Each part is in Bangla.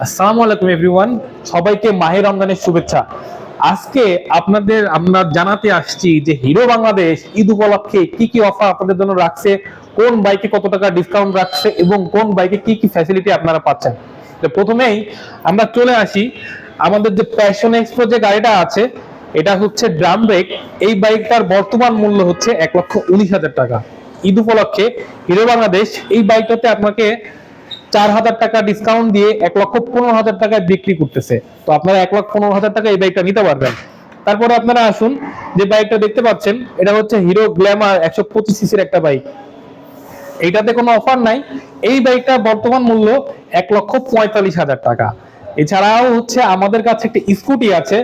আসসালামু আলাইকুম এভরিওয়ান, সবাইকে মাহে রমজানের শুভেচ্ছা। আজকে আমরা জানাতে আসছি যে হিরো বাংলাদেশ ঈদ উপলক্ষে কি কি অফার আপনাদের জন্য রাখছে, কোন বাইকে কত টাকা ডিসকাউন্ট রাখছে এবং কোন বাইকে কি কি ফ্যাসিলিটি আপনারা পাচ্ছেন। তো প্রথমেই আমরা চলে আসি, আমাদের যে প্যাশন এক্সপ্রো যে গাড়িটা আছে, এটা হচ্ছে ড্রাম ব্রেক। এই বাইকটার বর্তমান মূল্য হচ্ছে 1,19,000 টাকা। ঈদ উপলক্ষে হিরো বাংলাদেশ এই বাইকটাতে আপনাকে 4,000 টাকা ডিসকাউন্ট দিয়ে 1,15,000 টাকায় বিক্রি করতেছে। তো আপনারা 1,15,000 টাকা এই বাইকটা নিতে পারবেন। তারপরে আপনারা আসুন, যে বাইকটা দেখতে পাচ্ছেন এটা হচ্ছে হিরো গ্ল্যামার 125 সিসির একটা বাইক। এইটাতে কোনো অফার নাই। এই বাইকটার বর্তমান মূল্য 1,45,000 টাকা। এছাড়াও হচ্ছে আমাদের কাছে একটা স্কুটি আছে।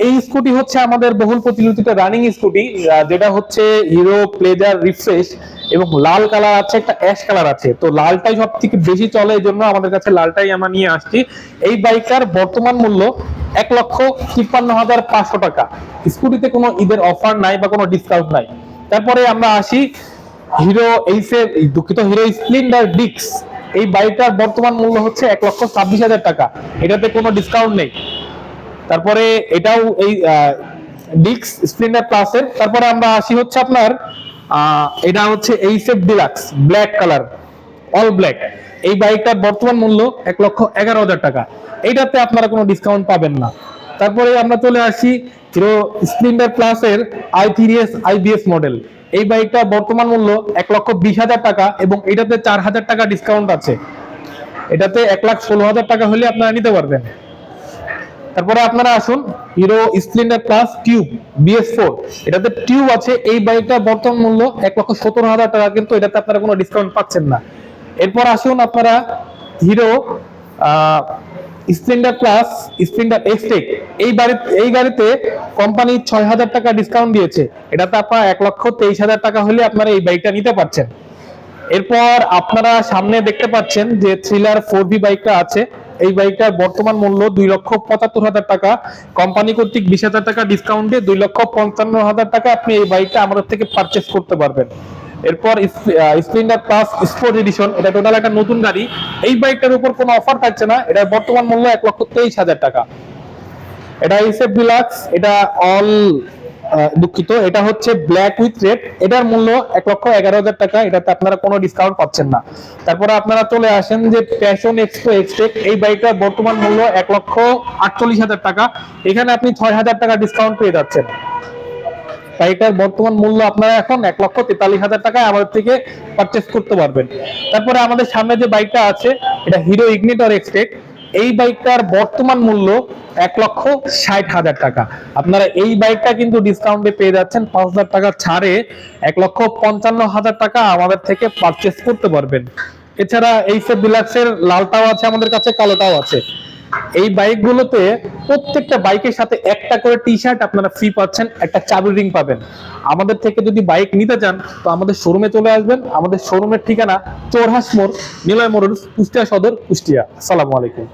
এই স্কুটি হচ্ছে আমাদের বহুল প্রচলিত রানিং স্কুটি, যেটা হচ্ছে হিরো প্লেজার রিফ্রেশ, এবং লাল কালার আছে, একটা অ্যাশ কালার আছে। তো লালটাই সব থেকে বেশি চলে, এই জন্য আমাদের কাছে লালটাই আমরা নিয়ে আসছি। এই বাইকটার বর্তমান মূল্য 1,53,500 টাকা। স্কুটিতে কোনো ঈদের অফার নাই বা কোনো ডিসকাউন্ট নাই। তারপরে আমরা আসি হিরো এইসের, দুঃখিত, হিরো স্প্লেন্ডার ডিক্স। এই বাইকটার বর্তমান মূল্য হচ্ছে 1,26,000 টাকা। এটাতে কোনো ডিসকাউন্ট নেই। তারপরে এটাও এই ডিক্স স্প্লেন্ডার প্লাসের। তারপরে আমরা আসি হচ্ছে আপনার এটা হচ্ছে এইসেফ deluxe black colour, all black. এই বাইকটার বর্তমান মূল্য 1,11,000 টাকা। এইটাতে আপনারা কোনো ডিসকাউন্ট পাবেন না। তারপরে আমরা চলে আসি হিরো স্প্লেন্ডার প্লাসের i3s IBS মডেল। এই বাইকটা বর্তমান মূল্য 1,20,000 টাকা এবং এটাতে 4,000 টাকা ডিসকাউন্ট আছে। এটাতে 1,16,000 টাকা হলে আপনারা নিতে পারবেন। তারপরে আপনারা আসুন hero Splendor plus tube BS4। এটাতে টিউব আছে। এই বাইকটার বর্তমান মূল্য 1,17,000 টাকা, কিন্তু এটাতে আপনারা কোনো ডিসকাউন্ট পাচ্ছেন না। এরপর আসুন আপনারা hero Splendor plus Splendor Xtec. এই গাড়িতে কোম্পানি 6,000 টাকা ডিসকাউন্ট দিয়েছে। এটাতে আপনারা 1,23,000 টাকা হলে আপনারা এই বাইকটা নিতে পারছেন। এরপর আপনারা সামনে দেখতে পাচ্ছেন যে থ্রিলার 4V বাইকটা আছে। এই বাইকটার বর্তমান মূল্য 2,75,000 টাকা। কোম্পানি কর্তৃক 20,000 টাকা ডিসকাউন্টে 2,55,000 টাকা আপনি এই বাইকটা আমাদের থেকে পারচেস করতে পারবেন। এরপর স্প্লেন্ডার প্লাস স্পোর্ট এডিশন, এটা টোটাল একটা নতুন গাড়ি। এই বাইকটার উপর কোনো অফার থাকছে না। এটার বর্তমান মূল্য 1,23,000 টাকা। এটা এসএফ ডিলাক্স, এটা অল দুঃখিত, এটা হচ্ছে ব্ল্যাক উইথ রেড। এটার মূল্য 1,11,000 টাকা। এটাতে আপনারা কোনো ডিসকাউন্ট পাচ্ছেন না। তারপরে আপনারা চলে আসেন যে প্যাশন এক্সপ্রো এক্সটেক। এই বাইকটার বর্তমান মূল্য 1,48,000 টাকা। এখানে আপনি 6,000 টাকা ডিসকাউন্ট পেয়ে যাচ্ছেন। বাইকটার বর্তমান মূল্য আপনারা এখন 1,43,000 টাকায় আমাদের থেকে পারচেস করতে পারবেন। তারপরে আমাদের সামনে যে বাইকটা আছে, এটা হিরো ইগনিটর এক্সটেক। এই বাইকটার বর্তমান মূল্য 1,60,000 টাকা। আপনারা এই বাইকটা কিন্তু ডিসকাউন্টে পেয়ে যাচ্ছেন 5,000 টাকা ছাড়ে 1,55,000 টাকা আমাদের থেকে পারচেস করতে পারবেন। এছাড়া এই সব ডিলাক্সের লালটাও আছে আমাদের কাছে, কালোটাও আছে। এই বাইকগুলোতে প্রত্যেকটা বাইকের সাথে একটা করে টি শার্ট আপনারা ফ্রি পাচ্ছেন, একটা চাবি রিং পাবেন। আমাদের থেকে যদি বাইক নিতে চান তো আমাদের শোরুমে চলে আসবেন। আমাদের শোরুমের ঠিকানা চোরহাস মোড়, নিলয় মোড়, কুষ্টিয়া সদর, কুষ্টিয়া। আসসালামু আলাইকুম।